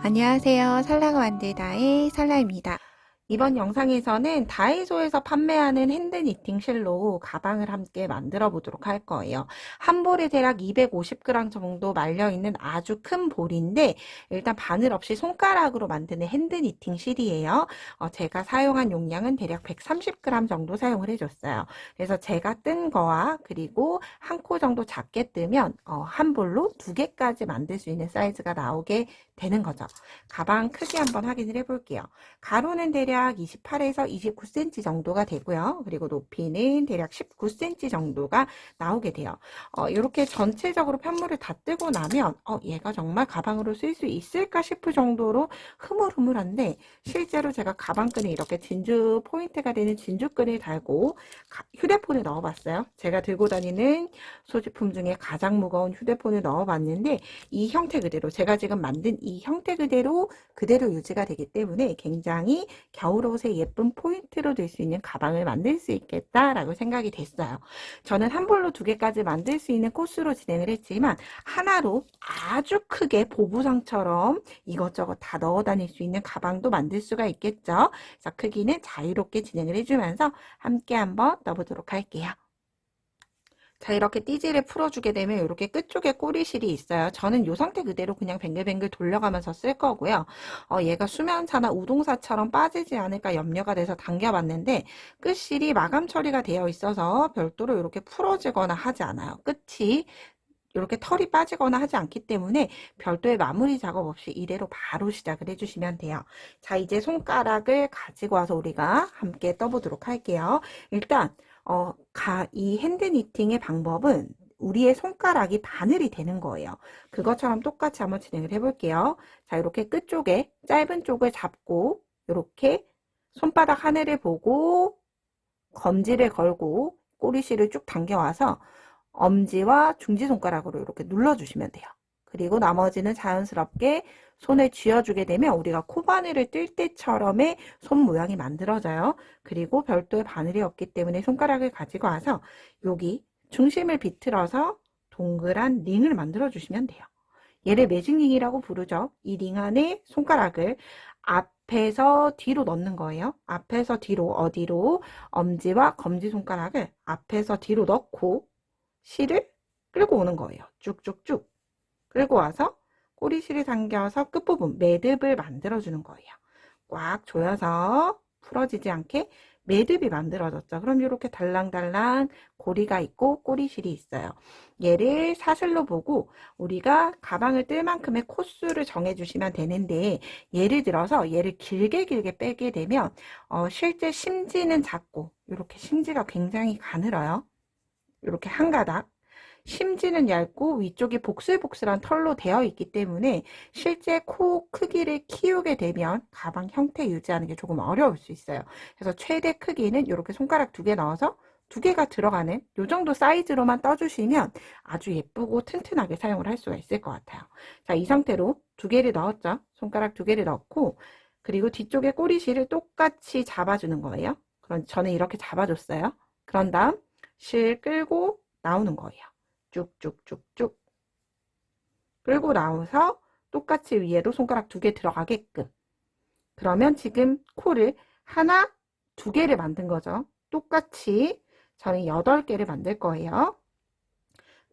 안녕하세요. 설라가 만들다의 설라입니다. 이번 영상에서는 다이소에서 판매하는 핸드 니팅 실로 가방을 함께 만들어 보도록 할 거예요. 한 볼에 대략 250g 정도 말려있는 아주 큰 볼인데 일단 바늘 없이 손가락으로 만드는 핸드 니팅 실이에요. 제가 사용한 용량은 대략 130g 정도 사용을 해줬어요. 그래서 제가 뜬 거와 그리고 한 코 정도 작게 뜨면 한 볼로 2개까지 만들 수 있는 사이즈가 나오게 되는 거죠. 가방 크기 한번 확인을 해볼게요. 가로는 대략 28에서 29cm 정도가 되고요. 그리고 높이는 대략 19cm 정도가 나오게 돼요. 이렇게 전체적으로 편물을 다 뜨고 나면 얘가 정말 가방으로 쓸 수 있을까 싶을 정도로 흐물흐물한데 실제로 제가 가방끈에 이렇게 진주 포인트가 되는 진주끈을 달고 휴대폰을 넣어봤어요. 제가 들고 다니는 소지품 중에 가장 무거운 휴대폰을 넣어봤는데 이 형태 그대로 제가 지금 만든 이 형태 그대로 유지가 되기 때문에 굉장히 겨울옷의 예쁜 포인트로 될 수 있는 가방을 만들 수 있겠다라고 생각이 됐어요. 저는 한 볼로 2개까지 만들 수 있는 코스로 진행을 했지만 하나로 아주 크게 보부상처럼 이것저것 다 넣어 다닐 수 있는 가방도 만들 수가 있겠죠. 그래서 크기는 자유롭게 진행을 해주면서 함께 한번 넣어보도록 할게요. 자, 이렇게 띠지를 풀어주게 되면 이렇게 끝쪽에 꼬리실이 있어요. 저는 이 상태 그대로 그냥 뱅글뱅글 돌려가면서 쓸 거고요. 얘가 수면사나 우동사처럼 빠지지 않을까 염려가 돼서 당겨봤는데 끝실이 마감 처리가 되어 있어서 별도로 이렇게 풀어지거나 하지 않아요. 끝이 이렇게 털이 빠지거나 하지 않기 때문에 별도의 마무리 작업 없이 이대로 바로 시작을 해주시면 돼요. 자, 이제 손가락을 가지고 와서 우리가 함께 떠보도록 할게요. 일단 이 핸드 니팅의 방법은 우리의 손가락이 바늘이 되는 거예요. 그것처럼 똑같이 한번 진행을 해볼게요. 자, 이렇게 끝쪽에 짧은 쪽을 잡고 이렇게 손바닥 하늘을 보고 검지를 걸고 꼬리실을 쭉 당겨와서 엄지와 중지손가락으로 이렇게 눌러주시면 돼요. 그리고 나머지는 자연스럽게 손을 쥐어주게 되면 우리가 코바늘을 뜰 때처럼의 손 모양이 만들어져요. 그리고 별도의 바늘이 없기 때문에 손가락을 가지고 와서 여기 중심을 비틀어서 동그란 링을 만들어 주시면 돼요. 얘를 매직링이라고 부르죠. 이 링 안에 손가락을 앞에서 뒤로 넣는 거예요. 앞에서 뒤로 어디로? 엄지와 검지손가락을 앞에서 뒤로 넣고 실을 끌고 오는 거예요. 쭉쭉쭉 끌고 와서 꼬리실을 당겨서 끝부분 매듭을 만들어주는 거예요. 꽉 조여서 풀어지지 않게 매듭이 만들어졌죠. 그럼 이렇게 달랑달랑 고리가 있고 꼬리실이 있어요. 얘를 사슬로 보고 우리가 가방을 뜰 만큼의 코스를 정해주시면 되는데 예를 들어서 얘를 길게 빼게 되면 실제 심지는 작고 이렇게 심지가 굉장히 가늘어요. 이렇게 한 가닥. 심지는 얇고 위쪽이 복슬복슬한 털로 되어 있기 때문에 실제 코 크기를 키우게 되면 가방 형태 유지하는 게 조금 어려울 수 있어요. 그래서 최대 크기는 이렇게 손가락 2개 넣어서 2개가 들어가는 이 정도 사이즈로만 떠주시면 아주 예쁘고 튼튼하게 사용을 할 수가 있을 것 같아요. 자, 이 상태로 2개를 넣었죠. 손가락 2개를 넣고 그리고 뒤쪽에 꼬리실을 똑같이 잡아주는 거예요. 그럼 저는 이렇게 잡아줬어요. 그런 다음 실 끌고 나오는 거예요. 쭉쭉쭉쭉 끌고 나와서 똑같이 위에도 손가락 2개 들어가게끔. 그러면 지금 코를 하나, 2개를 만든 거죠. 똑같이 저는 8개를 만들 거예요.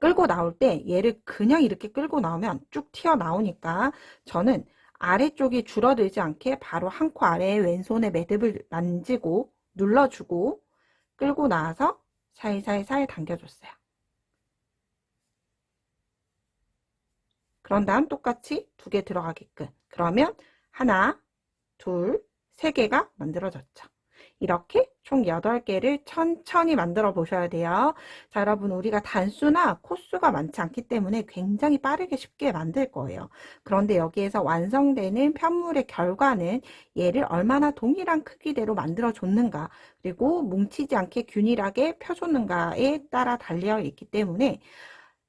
끌고 나올 때 얘를 그냥 이렇게 끌고 나오면 쭉 튀어나오니까 저는 아래쪽이 줄어들지 않게 바로 한 코 아래에 왼손에 매듭을 만지고 눌러주고 끌고 나와서 살살살 당겨줬어요. 그런 다음 똑같이 2개 들어가게끔. 그러면 하나, 둘, 3개가 만들어졌죠. 이렇게 총 8개를 천천히 만들어 보셔야 돼요. 자, 여러분 우리가 단수나 코수가 많지 않기 때문에 굉장히 빠르게 쉽게 만들 거예요. 그런데 여기에서 완성되는 편물의 결과는 얘를 얼마나 동일한 크기대로 만들어 줬는가 그리고 뭉치지 않게 균일하게 펴줬는가에 따라 달려 있기 때문에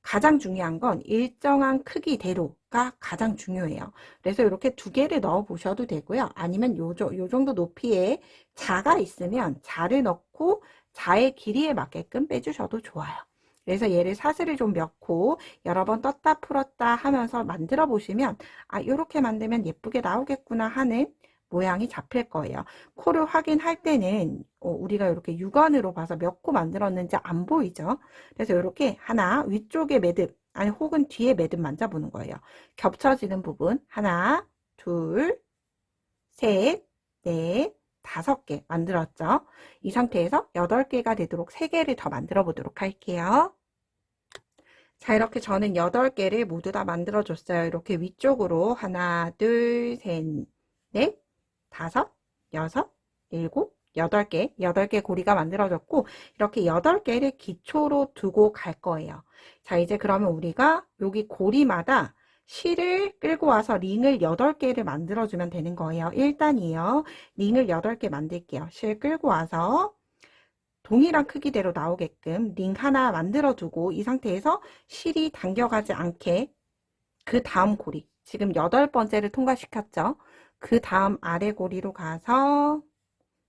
가장 중요한 건 일정한 크기대로가 가장 중요해요. 그래서 이렇게 2개를 넣어 보셔도 되고요. 아니면 요 정도 높이에 자가 있으면 자를 넣고 자의 길이에 맞게끔 빼주셔도 좋아요. 그래서 얘를 사슬을 좀 넣고 여러 번 떴다 풀었다 하면서 만들어 보시면 아, 이렇게 만들면 예쁘게 나오겠구나 하는 모양이 잡힐 거예요. 코를 확인할 때는 우리가 이렇게 육안으로 봐서 몇 코 만들었는지 안 보이죠? 그래서 이렇게 하나 위쪽에 매듭 아니 혹은 뒤에 매듭 만져보는 거예요. 겹쳐지는 부분 하나, 둘, 셋, 넷, 5개 만들었죠? 이 상태에서 8개가 되도록 3개를 더 만들어 보도록 할게요. 자, 이렇게 저는 8개를 모두 다 만들어 줬어요. 이렇게 위쪽으로 하나, 둘, 셋, 넷, 5, 6, 7, 8개, 8개 고리가 만들어졌고 이렇게 8개를 기초로 두고 갈 거예요. 자, 이제 그러면 우리가 여기 고리마다 실을 끌고 와서 링을 8개를 만들어주면 되는 거예요. 1단이에요. 링을 8개 만들게요. 실 끌고 와서 동일한 크기대로 나오게끔 링 하나 만들어 두고 이 상태에서 실이 당겨가지 않게 그 다음 고리, 지금 8번째를 통과시켰죠. 그 다음 아래 고리로 가서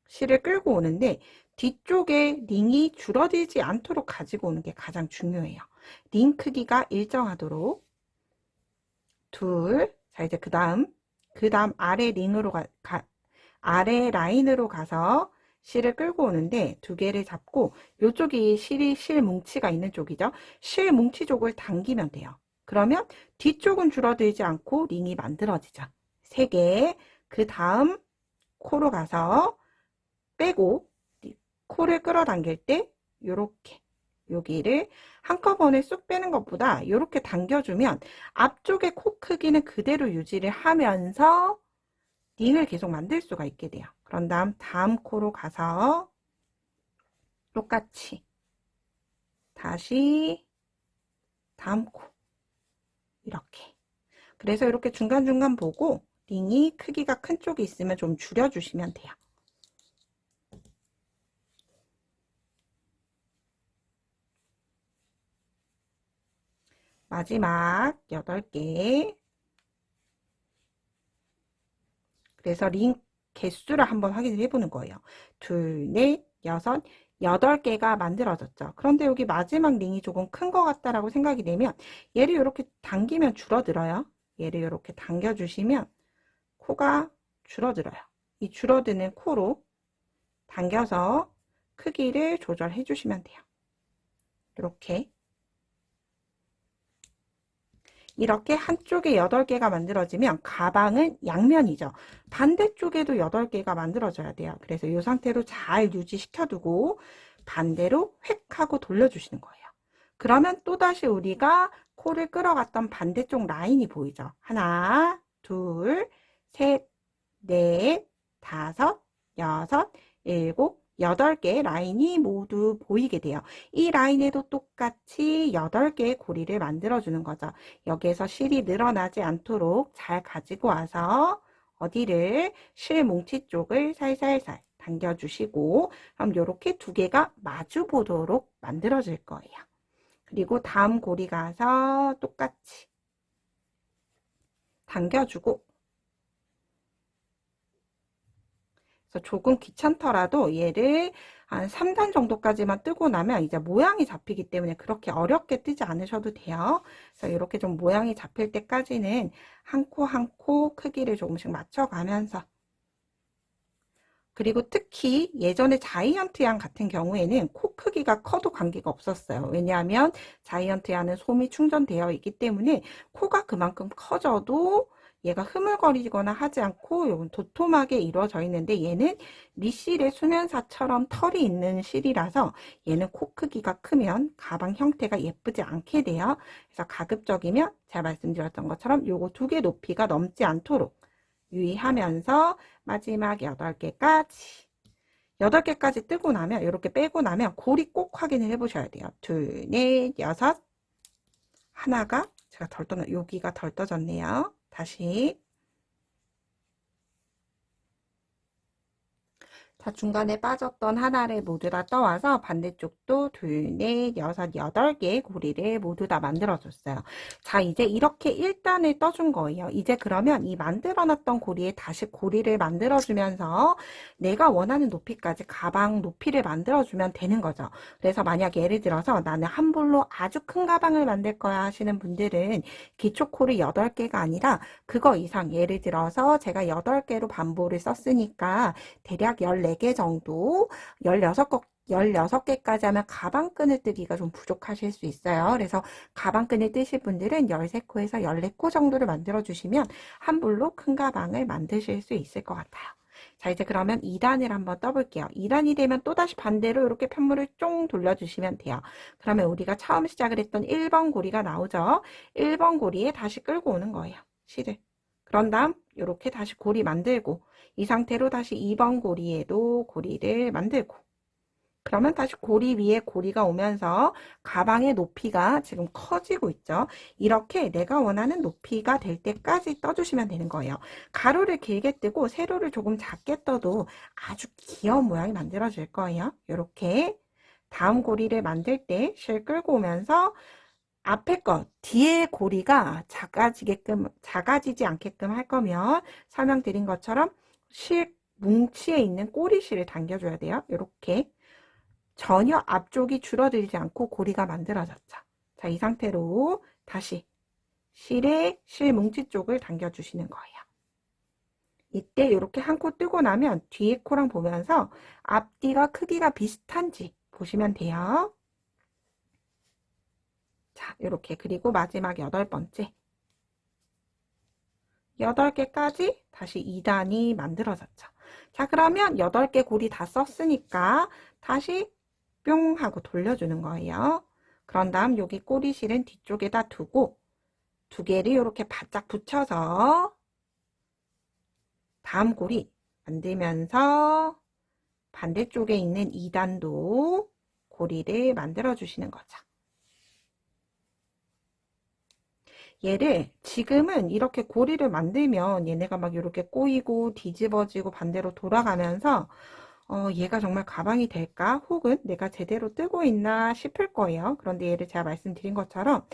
실을 끌고 오는데 뒤쪽에 링이 줄어들지 않도록 가지고 오는 게 가장 중요해요. 링 크기가 일정하도록 둘, 자 이제 그 다음 아래 링으로 아래 라인으로 가서 실을 끌고 오는데 2개를 잡고 이쪽이 실 뭉치가 있는 쪽이죠. 실 뭉치 쪽을 당기면 돼요. 그러면 뒤쪽은 줄어들지 않고 링이 만들어지죠. 3개, 그 다음 코로 가서 빼고 코를 끌어당길 때 이렇게 여기를 한꺼번에 쑥 빼는 것보다 이렇게 당겨주면 앞쪽의 코 크기는 그대로 유지를 하면서 링을 계속 만들 수가 있게 돼요. 그런 다음 코로 가서 똑같이 다시 다음 코 이렇게. 그래서 이렇게 중간중간 보고 링이 크기가 큰 쪽이 있으면 좀 줄여주시면 돼요. 마지막 8개. 그래서 링 개수를 한번 확인을 해보는 거예요. 둘, 넷, 여섯, 8개가 만들어졌죠. 그런데 여기 마지막 링이 조금 큰 것 같다라고 생각이 되면 얘를 이렇게 당기면 줄어들어요. 얘를 이렇게 당겨주시면 코가 줄어들어요. 이 줄어드는 코로 당겨서 크기를 조절해 주시면 돼요. 이렇게 한쪽에 8개가 만들어지면 가방은 양면이죠. 반대쪽에도 8개가 만들어져야 돼요. 그래서 이 상태로 잘 유지시켜 두고 반대로 획 하고 돌려주시는 거예요. 그러면 또다시 우리가 코를 끌어갔던 반대쪽 라인이 보이죠. 하나, 둘, 셋, 넷, 5, 6, 7, 8개 라인이 모두 보이게 돼요. 이 라인에도 똑같이 8개의 고리를 만들어주는 거죠. 여기에서 실이 늘어나지 않도록 잘 가지고 와서 어디를 실 뭉치 쪽을 살살살 당겨주시고 그럼 이렇게 2개가 마주 보도록 만들어질 거예요. 그리고 다음 고리 가서 똑같이 당겨주고 그래서 조금 귀찮더라도 얘를 한 3단 정도까지만 뜨고 나면 이제 모양이 잡히기 때문에 그렇게 어렵게 뜨지 않으셔도 돼요. 그래서 이렇게 좀 모양이 잡힐 때까지는 한 코 한 코 크기를 조금씩 맞춰가면서 그리고 특히 예전에 자이언트 양 같은 경우에는 코 크기가 커도 관계가 없었어요. 왜냐하면 자이언트 양은 솜이 충전되어 있기 때문에 코가 그만큼 커져도 얘가 흐물거리거나 하지 않고 이건 도톰하게 이루어져 있는데 얘는 리실의 수면사처럼 털이 있는 실이라서 얘는 코 크기가 크면 가방 형태가 예쁘지 않게 돼요. 그래서 가급적이면 제가 말씀드렸던 것처럼 요거 2개 높이가 넘지 않도록 유의하면서 마지막 8개까지 뜨고 나면 이렇게 빼고 나면 고리 꼭 확인을 해 보셔야 돼요. 둘, 넷, 6 하나가 제가 여기가 덜 떠졌네요. 다시 자, 중간에 빠졌던 하나를 모두 다 떠와서 반대쪽도 둘, 넷, 여섯, 여덟 개의 고리를 모두 다 만들어줬어요. 자, 이제 이렇게 1단을 떠준 거예요. 이제 그러면 이 만들어놨던 고리에 다시 고리를 만들어주면서 내가 원하는 높이까지 가방 높이를 만들어주면 되는 거죠. 그래서 만약 예를 들어서 나는 한 볼로 아주 큰 가방을 만들 거야 하시는 분들은 기초코를 8개가 아니라 그거 이상, 예를 들어서 제가 8개로 반볼을 썼으니까 대략 14개 정도, 16개까지 하면 가방끈을 뜨기가 좀 부족하실 수 있어요. 그래서 가방끈을 뜨실 분들은 13코에서 14코 정도를 만들어 주시면 한 볼로 큰 가방을 만드실 수 있을 것 같아요. 자, 이제 그러면 2단을 한번 떠볼게요. 2단이 되면 또다시 반대로 이렇게 편물을 쫑 돌려주시면 돼요. 그러면 우리가 처음 시작을 했던 1번 고리가 나오죠. 1번 고리에 다시 끌고 오는 거예요. 실을. 그런 다음 이렇게 다시 고리 만들고 이 상태로 다시 2번 고리에도 고리를 만들고 그러면 다시 고리 위에 고리가 오면서 가방의 높이가 지금 커지고 있죠. 이렇게 내가 원하는 높이가 될 때까지 떠주시면 되는 거예요. 가로를 길게 뜨고 세로를 조금 작게 떠도 아주 귀여운 모양이 만들어질 거예요. 이렇게 다음 고리를 만들 때 실 끌고 오면서 앞에 것, 뒤에 고리가 작아지지 않게끔 할 거면 설명드린 것처럼 실 뭉치에 있는 꼬리실을 당겨줘야 돼요. 이렇게 전혀 앞쪽이 줄어들지 않고 고리가 만들어졌죠. 자, 이 상태로 다시 실에 실 뭉치 쪽을 당겨주시는 거예요. 이때 이렇게 한 코 뜨고 나면 뒤에 코랑 보면서 앞뒤가 크기가 비슷한지 보시면 돼요. 자, 이렇게 그리고 마지막 8번째 8개까지 다시 2단이 만들어졌죠. 자, 그러면 8개 고리 다 썼으니까 다시 뿅 하고 돌려주는 거예요. 그런 다음 여기 꼬리실은 뒤쪽에다 두고 2개를 이렇게 바짝 붙여서 다음 고리 만들면서 반대쪽에 있는 2단도 고리를 만들어 주시는 거죠. 얘를 지금은 이렇게 고리를 만들면 얘네가 막 이렇게 꼬이고 뒤집어지고 반대로 돌아가면서 얘가 정말 가방이 될까? 혹은 내가 제대로 뜨고 있나 싶을 거예요. 그런데 얘를 제가 말씀드린 것처럼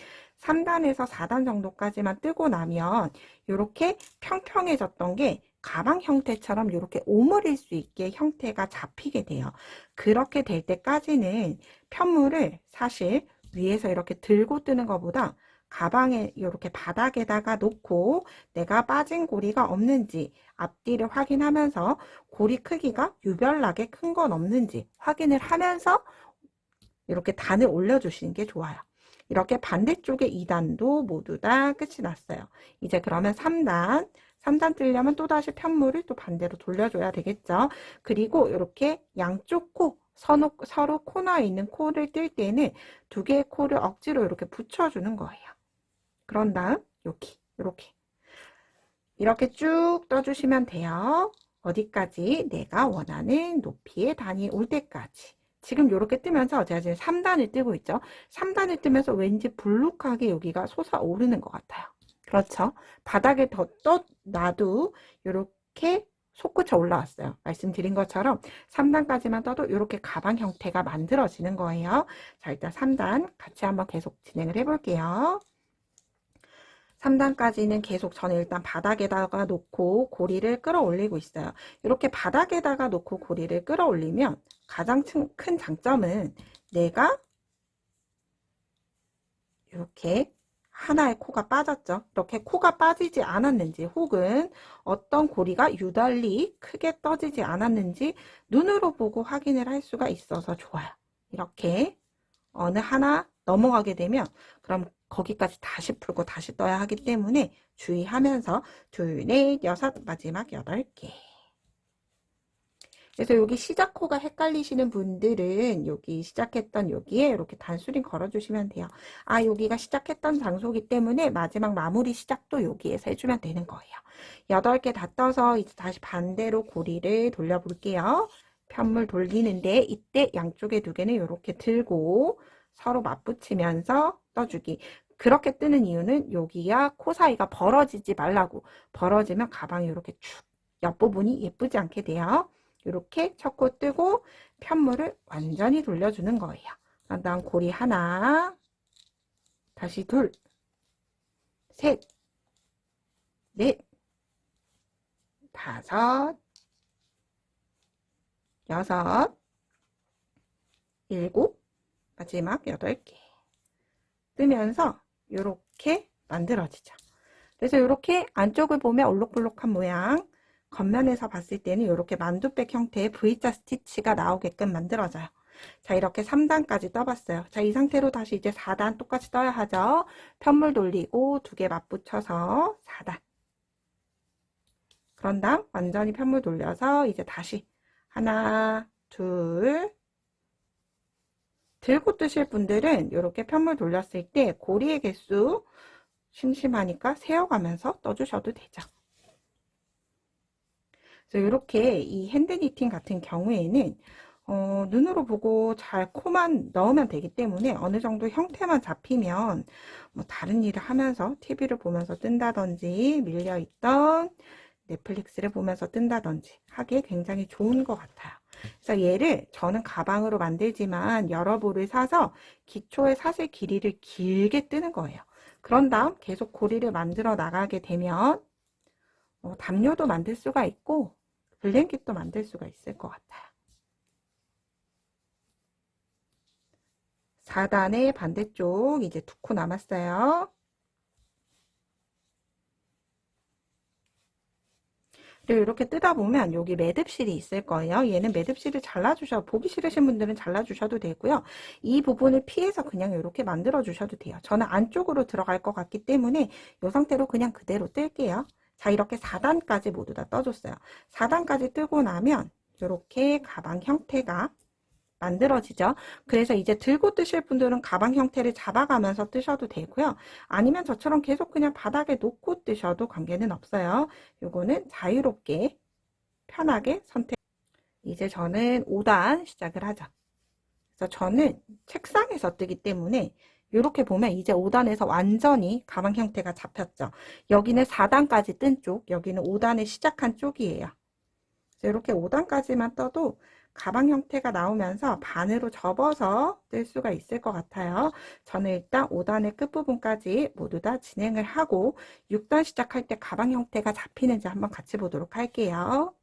3단에서 4단 정도까지만 뜨고 나면 이렇게 평평해졌던 게 가방 형태처럼 이렇게 오므릴 수 있게 형태가 잡히게 돼요. 그렇게 될 때까지는 편물을 사실 위에서 이렇게 들고 뜨는 것보다 가방에 이렇게 바닥에다가 놓고 내가 빠진 고리가 없는지 앞뒤를 확인하면서 고리 크기가 유별나게 큰 건 없는지 확인을 하면서 이렇게 단을 올려주시는 게 좋아요. 이렇게 반대쪽에 2단도 모두 다 끝이 났어요. 이제 그러면 3단 뜨려면 또다시 편물을 또 반대로 돌려줘야 되겠죠. 그리고 이렇게 양쪽 코, 서로 코너에 있는 코를 뜰 때는 2개의 코를 억지로 이렇게 붙여주는 거예요. 그런 다음 여기 이렇게 쭉 떠주시면 돼요. 어디까지? 내가 원하는 높이의 단이 올 때까지. 지금 이렇게 뜨면서 제가 지금 3단을 뜨고 있죠. 3단을 뜨면서 왠지 불룩하게 여기가 솟아오르는 것 같아요. 그렇죠? 바닥에 더 떠놔도 이렇게 솟구쳐 올라왔어요. 말씀드린 것처럼 3단까지만 떠도 이렇게 가방 형태가 만들어지는 거예요. 자, 일단 3단 같이 한번 계속 진행을 해볼게요. 3단까지는 계속 저는 일단 바닥에다가 놓고 고리를 끌어올리고 있어요. 이렇게 바닥에다가 놓고 고리를 끌어올리면 가장 큰 장점은 내가 이렇게 하나의 코가 빠졌죠. 이렇게 코가 빠지지 않았는지 혹은 어떤 고리가 유달리 크게 떠지지 않았는지 눈으로 보고 확인을 할 수가 있어서 좋아요. 이렇게 어느 하나 넘어가게 되면 그럼 거기까지 다시 풀고 다시 떠야 하기 때문에 주의하면서 둘, 넷, 여섯, 마지막 8개. 그래서 여기 시작코가 헷갈리시는 분들은 여기 시작했던 여기에 이렇게 단수링 걸어주시면 돼요. 아, 여기가 시작했던 장소이기 때문에 마지막 마무리 시작도 여기에서 해주면 되는 거예요. 8개 다 떠서 이제 다시 반대로 고리를 돌려볼게요. 편물 돌리는데 이때 양쪽에 2개는 이렇게 들고 서로 맞붙이면서 떠주기. 그렇게 뜨는 이유는 여기야 코 사이가 벌어지지 말라고. 벌어지면 가방이 이렇게 쭉 옆부분이 예쁘지 않게 돼요. 이렇게 첫 코 뜨고 편물을 완전히 돌려주는 거예요. 그런 다음 고리 하나, 다시 둘, 셋, 넷, 다섯, 여섯, 일곱, 마지막 8개 뜨면서 이렇게 만들어지죠. 그래서 이렇게 안쪽을 보면 올록볼록한 모양, 겉면에서 봤을 때는 이렇게 만두백 형태의 V자 스티치가 나오게끔 만들어져요. 자, 이렇게 3단까지 떠봤어요. 자, 이 상태로 다시 이제 4단 똑같이 떠야 하죠. 편물 돌리고 2개 맞붙여서 4단. 그런 다음 완전히 편물 돌려서 이제 다시 하나, 둘, 들고 뜨실 분들은 이렇게 편물 돌렸을 때 고리의 개수 심심하니까 세어가면서 떠주셔도 되죠. 그래서 이렇게 이 핸드 니팅 같은 경우에는 눈으로 보고 잘 코만 넣으면 되기 때문에 어느 정도 형태만 잡히면 뭐 다른 일을 하면서 TV를 보면서 뜬다든지 밀려있던 넷플릭스를 보면서 뜬다든지 하기에 굉장히 좋은 것 같아요. 그래서 얘를 저는 가방으로 만들지만 여러 볼을 사서 기초의 사슬 길이를 길게 뜨는 거예요. 그런 다음 계속 고리를 만들어 나가게 되면 담요도 만들 수가 있고 블랭킷도 만들 수가 있을 것 같아요. 4단의 반대쪽 이제 2코 남았어요. 그리고 이렇게 뜯어 보면 여기 매듭실이 있을 거예요. 얘는 매듭실을 보기 싫으신 분들은 잘라주셔도 되고요. 이 부분을 피해서 그냥 이렇게 만들어 주셔도 돼요. 저는 안쪽으로 들어갈 것 같기 때문에 이 상태로 그냥 그대로 뜰게요. 자, 이렇게 4단까지 모두 다 떠줬어요. 4단까지 뜨고 나면 이렇게 가방 형태가 만들어지죠. 그래서 이제 들고 뜨실 분들은 가방 형태를 잡아가면서 뜨셔도 되고요. 아니면 저처럼 계속 그냥 바닥에 놓고 뜨셔도 관계는 없어요. 요거는 자유롭게 편하게 선택. 이제 저는 5단 시작을 하죠. 그래서 저는 책상에서 뜨기 때문에 이렇게 보면 이제 5단에서 완전히 가방 형태가 잡혔죠. 여기는 4단까지 뜬 쪽, 여기는 5단을 시작한 쪽이에요. 그래서 이렇게 5단까지만 떠도 가방 형태가 나오면서 반으로 접어서 뜰 수가 있을 것 같아요. 저는 일단 5단의 끝부분까지 모두 다 진행을 하고 6단 시작할 때 가방 형태가 잡히는지 한번 같이 보도록 할게요.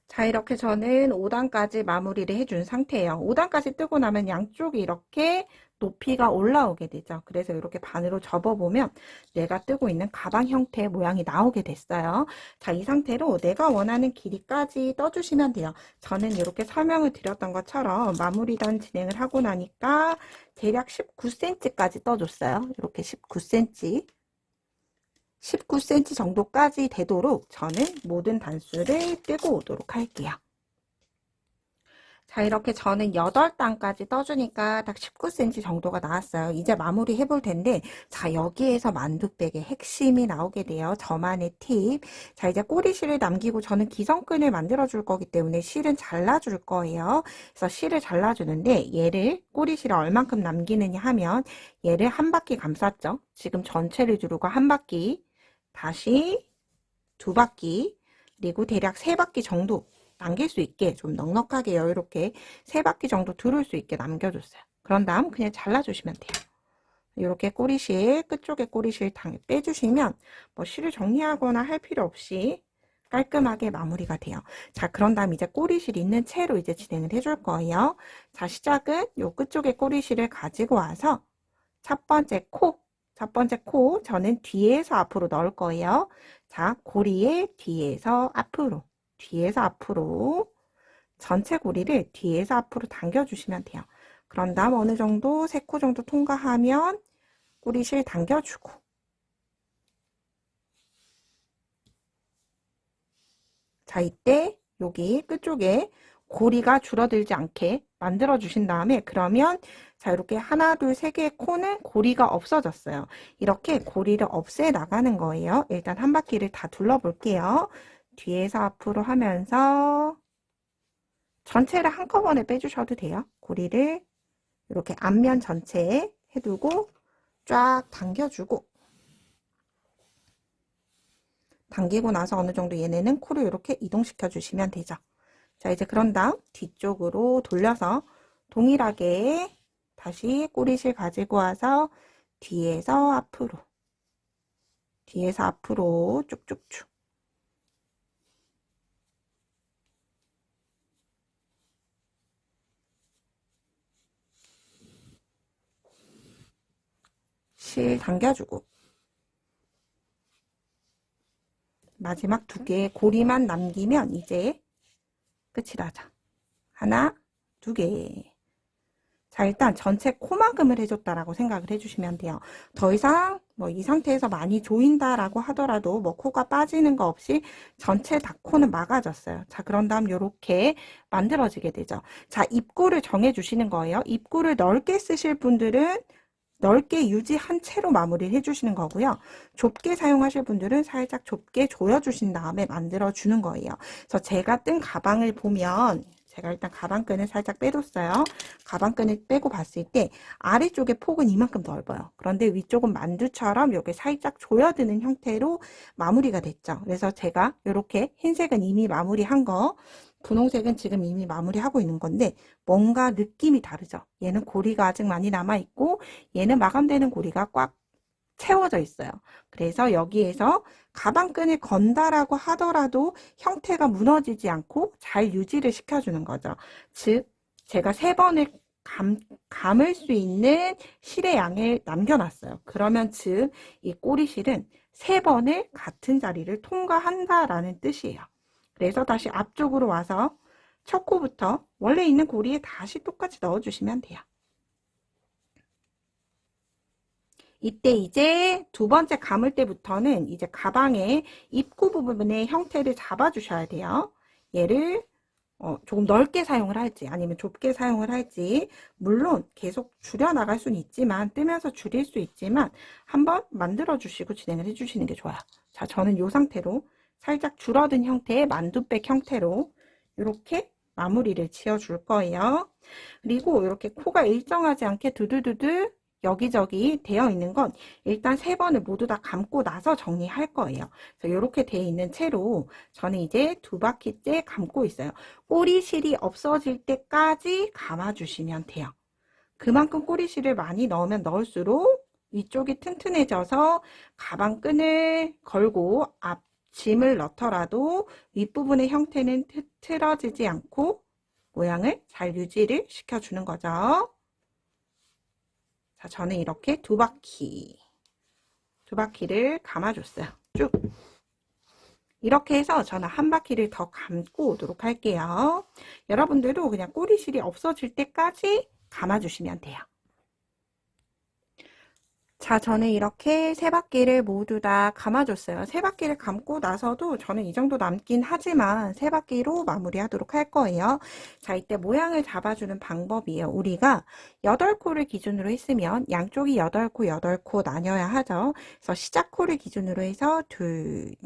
자, 이렇게 저는 5단까지 마무리를 해준 상태예요. 5단까지 뜨고 나면 양쪽이 이렇게 높이가 올라오게 되죠. 그래서 이렇게 반으로 접어보면 내가 뜨고 있는 가방 형태의 모양이 나오게 됐어요. 자, 이 상태로 내가 원하는 길이까지 떠주시면 돼요. 저는 이렇게 설명을 드렸던 것처럼 마무리단 진행을 하고 나니까 대략 19cm까지 떠줬어요. 이렇게 19cm. 19cm 정도까지 되도록 저는 모든 단수를 뜨고 오도록 할게요. 자, 이렇게 저는 8단까지 떠주니까 딱 19cm 정도가 나왔어요. 이제 마무리 해볼 텐데, 자, 여기에서 만두백의 핵심이 나오게 돼요. 저만의 팁. 자, 이제 꼬리실을 남기고 저는 기성끈을 만들어줄 거기 때문에 실은 잘라줄 거예요. 그래서 실을 잘라주는데, 얘를 꼬리실을 얼만큼 남기느냐 하면, 얘를 한 바퀴 감쌌죠. 지금 전체를 두르고 한 바퀴, 다시 2바퀴, 그리고 대략 3바퀴 정도 남길 수 있게 좀 넉넉하게 이렇게 3바퀴 정도 두를 수 있게 남겨줬어요. 그런 다음 그냥 잘라주시면 돼요. 이렇게 꼬리실, 끝쪽에 꼬리실 빼주시면 뭐 실을 정리하거나 할 필요 없이 깔끔하게 마무리가 돼요. 자, 그런 다음 이제 꼬리실 있는 채로 이제 진행을 해줄 거예요. 자, 시작은 요 끝쪽에 꼬리실을 가지고 와서 첫 번째 코 저는 뒤에서 앞으로 넣을 거예요. 자, 고리에 뒤에서 앞으로 전체 고리를 뒤에서 앞으로 당겨주시면 돼요. 그런 다음 어느 정도 3코 정도 통과하면 꼬리실 당겨주고, 자, 이때 여기 끝쪽에 고리가 줄어들지 않게 만들어 주신 다음에 그러면 자, 이렇게 하나, 둘, 세 개의 코는 고리가 없어졌어요. 이렇게 고리를 없애 나가는 거예요. 일단 한 바퀴를 다 둘러볼게요. 뒤에서 앞으로 하면서 전체를 한꺼번에 빼주셔도 돼요. 고리를 이렇게 앞면 전체에 해두고 쫙 당겨주고 당기고 나서 어느 정도 얘네는 코를 이렇게 이동시켜 주시면 되죠. 자, 이제 그런 다음 뒤쪽으로 돌려서 동일하게 다시 꼬리실 가지고 와서 뒤에서 앞으로 쭉쭉쭉 실 당겨주고 마지막 두 개의 고리만 남기면 이제 끝이라죠. 하나, 두 개. 자, 일단 전체 코막음을 해줬다라고 생각을 해주시면 돼요. 더 이상 뭐 이 상태에서 많이 조인다라고 하더라도 뭐 코가 빠지는 거 없이 전체 다 코는 막아졌어요. 자, 그런 다음 이렇게 만들어지게 되죠. 자, 입구를 정해주시는 거예요. 입구를 넓게 쓰실 분들은 넓게 유지한 채로 마무리를 해주시는 거고요. 좁게 사용하실 분들은 살짝 좁게 조여주신 다음에 만들어주는 거예요. 그래서 제가 뜬 가방을 보면 제가 일단 가방끈을 살짝 빼뒀어요. 가방끈을 빼고 봤을 때 아래쪽에 폭은 이만큼 넓어요. 그런데 위쪽은 만두처럼 이렇게 살짝 조여드는 형태로 마무리가 됐죠. 그래서 제가 이렇게 흰색은 이미 마무리한 거, 분홍색은 지금 이미 마무리하고 있는 건데 뭔가 느낌이 다르죠. 얘는 고리가 아직 많이 남아있고 얘는 마감되는 고리가 꽉 채워져 있어요. 그래서 여기에서 가방끈을 건다라고 하더라도 형태가 무너지지 않고 잘 유지를 시켜주는 거죠. 즉, 제가 3번을 감을 수 있는 실의 양을 남겨놨어요. 그러면 즉, 이 꼬리실은 3번을 같은 자리를 통과한다라는 뜻이에요. 그래서 다시 앞쪽으로 와서 첫 코부터 원래 있는 고리에 다시 똑같이 넣어주시면 돼요. 이때 이제 두 번째 감을 때부터는 이제 가방의 입구 부분의 형태를 잡아주셔야 돼요. 얘를 조금 넓게 사용을 할지 아니면 좁게 사용을 할지 물론 계속 줄여나갈 수는 있지만 뜨면서 줄일 수 있지만 한번 만들어 주시고 진행을 해주시는 게 좋아요. 자, 저는 이 상태로 살짝 줄어든 형태의 만두백 형태로 이렇게 마무리를 지어줄 거예요. 그리고 이렇게 코가 일정하지 않게 두두두두 여기저기 되어 있는 건 일단 3번을 모두 다 감고 나서 정리할 거예요. 그래서 이렇게 되어 있는 채로 저는 이제 2바퀴째 감고 있어요. 꼬리실이 없어질 때까지 감아주시면 돼요. 그만큼 꼬리실을 많이 넣으면 넣을수록 위쪽이 튼튼해져서 가방끈을 걸고 앞짐을 넣더라도 윗부분의 형태는 틀어지지 않고 모양을 잘 유지를 시켜주는 거죠. 자, 저는 이렇게 2바퀴를 감아줬어요. 쭉. 이렇게 해서 저는 한 바퀴를 더 감고 오도록 할게요. 여러분들도 그냥 꼬리실이 없어질 때까지 감아주시면 돼요. 자, 저는 이렇게 3바퀴를 모두 다 감아줬어요. 3바퀴를 감고 나서도 저는 이 정도 남긴 하지만 3바퀴로 마무리하도록 할 거예요. 자, 이때 모양을 잡아주는 방법이에요. 우리가 8코를 기준으로 했으면 양쪽이 8코, 8코 나뉘어야 하죠. 그래서 시작코를 기준으로 해서 2,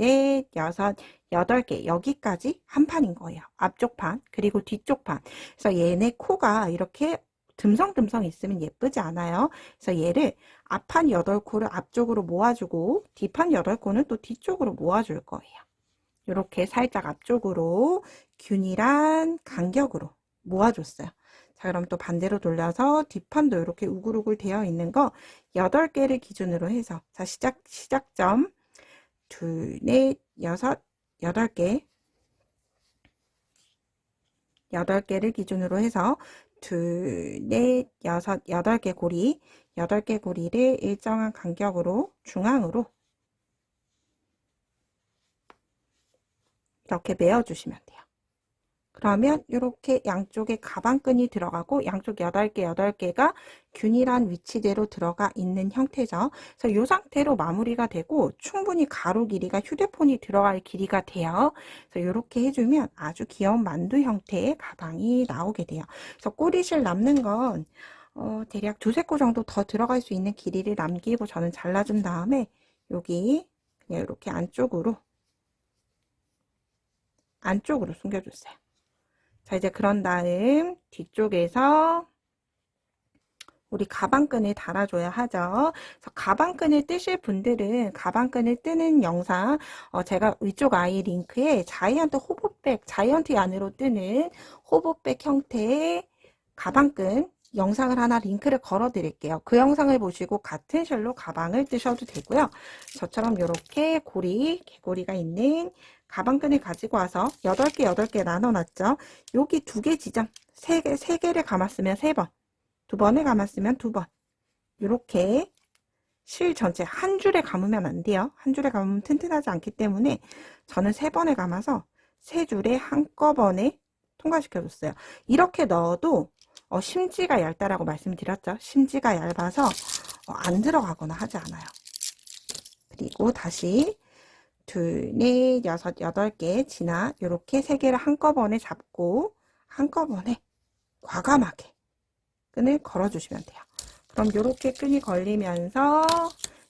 4, 6, 8개 여기까지 한 판인 거예요. 앞쪽 판 그리고 뒤쪽 판. 그래서 얘네 코가 이렇게 듬성듬성 있으면 예쁘지 않아요. 그래서 얘를 앞판 8코를 앞쪽으로 모아주고 뒷판 8코는 또 뒤쪽으로 모아줄 거예요. 이렇게 살짝 앞쪽으로 균일한 간격으로 모아줬어요. 자, 그럼 또 반대로 돌려서 뒷판도 이렇게 우글우글 되어 있는 거 8개를 기준으로 해서 자, 시작점 2, 4, 6, 8개 8개를 기준으로 해서 2, 4, 6, 8개 고리 8개 고리를 일정한 간격으로 중앙으로 이렇게 메어주시면 돼요. 그러면 이렇게 양쪽에 가방끈이 들어가고 양쪽 8개가 균일한 위치대로 들어가 있는 형태죠. 그래서 이 상태로 마무리가 되고 충분히 가로 길이가 휴대폰이 들어갈 길이가 돼요. 그래서 이렇게 해주면 아주 귀여운 만두 형태의 가방이 나오게 돼요. 그래서 꼬리실 남는 건 대략 2~3코 정도 더 들어갈 수 있는 길이를 남기고 저는 잘라준 다음에 여기 그냥 이렇게 안쪽으로 숨겨줬어요. 자, 이제 그런 다음 뒤쪽에서 우리 가방끈을 달아줘야 하죠. 그래서 가방끈을 뜨실 분들은 가방끈을 뜨는 영상, 제가 위쪽 아이 링크에 자이언트 호보백, 자이언트 안으로 뜨는 호보백 형태의 가방끈 영상을 하나 링크를 걸어 드릴게요. 그 영상을 보시고 같은 쉘로 가방을 뜨셔도 되고요. 저처럼 이렇게 개고리가 있는 가방끈을 가지고 와서 8개 나눠놨죠. 여기 2개 지점, 3개를 감았으면 3번, 2번을 감았으면 2번. 이렇게 실 전체 한 줄에 감으면 안 돼요. 한 줄에 감으면 튼튼하지 않기 때문에 저는 3번을 감아서 3줄에 한꺼번에 통과시켜줬어요. 이렇게 넣어도 심지가 얇다라고 말씀드렸죠. 심지가 얇아서 안 들어가거나 하지 않아요. 그리고 다시 둘, 넷, 여섯, 8개 지나 이렇게 3개를 한꺼번에 잡고 한꺼번에 과감하게 끈을 걸어주시면 돼요. 그럼 이렇게 끈이 걸리면서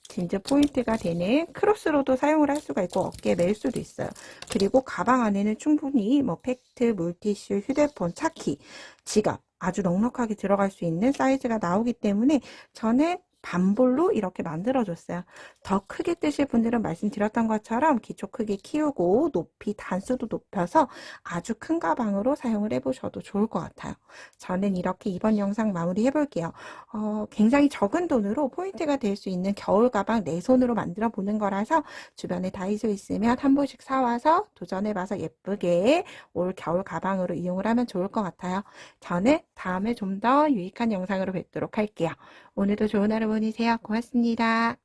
진주 포인트가 되는 크로스로도 사용을 할 수가 있고 어깨에 멜 수도 있어요. 그리고 가방 안에는 충분히 뭐 팩트, 물티슈, 휴대폰, 차키, 지갑 아주 넉넉하게 들어갈 수 있는 사이즈가 나오기 때문에 저는 반볼로 이렇게 만들어줬어요. 더 크게 뜨실 분들은 말씀드렸던 것처럼 기초 크기 키우고 높이 단수도 높여서 아주 큰 가방으로 사용을 해보셔도 좋을 것 같아요. 저는 이렇게 이번 영상 마무리 해볼게요. 굉장히 적은 돈으로 포인트가 될 수 있는 겨울 가방 내 손으로 만들어 보는 거라서 주변에 다이소 있으면 한 번씩 사와서 도전해봐서 예쁘게 올 겨울 가방으로 이용을 하면 좋을 것 같아요. 저는 다음에 좀 더 유익한 영상으로 뵙도록 할게요. 오늘도 좋은 하루 보내세요. 고맙습니다.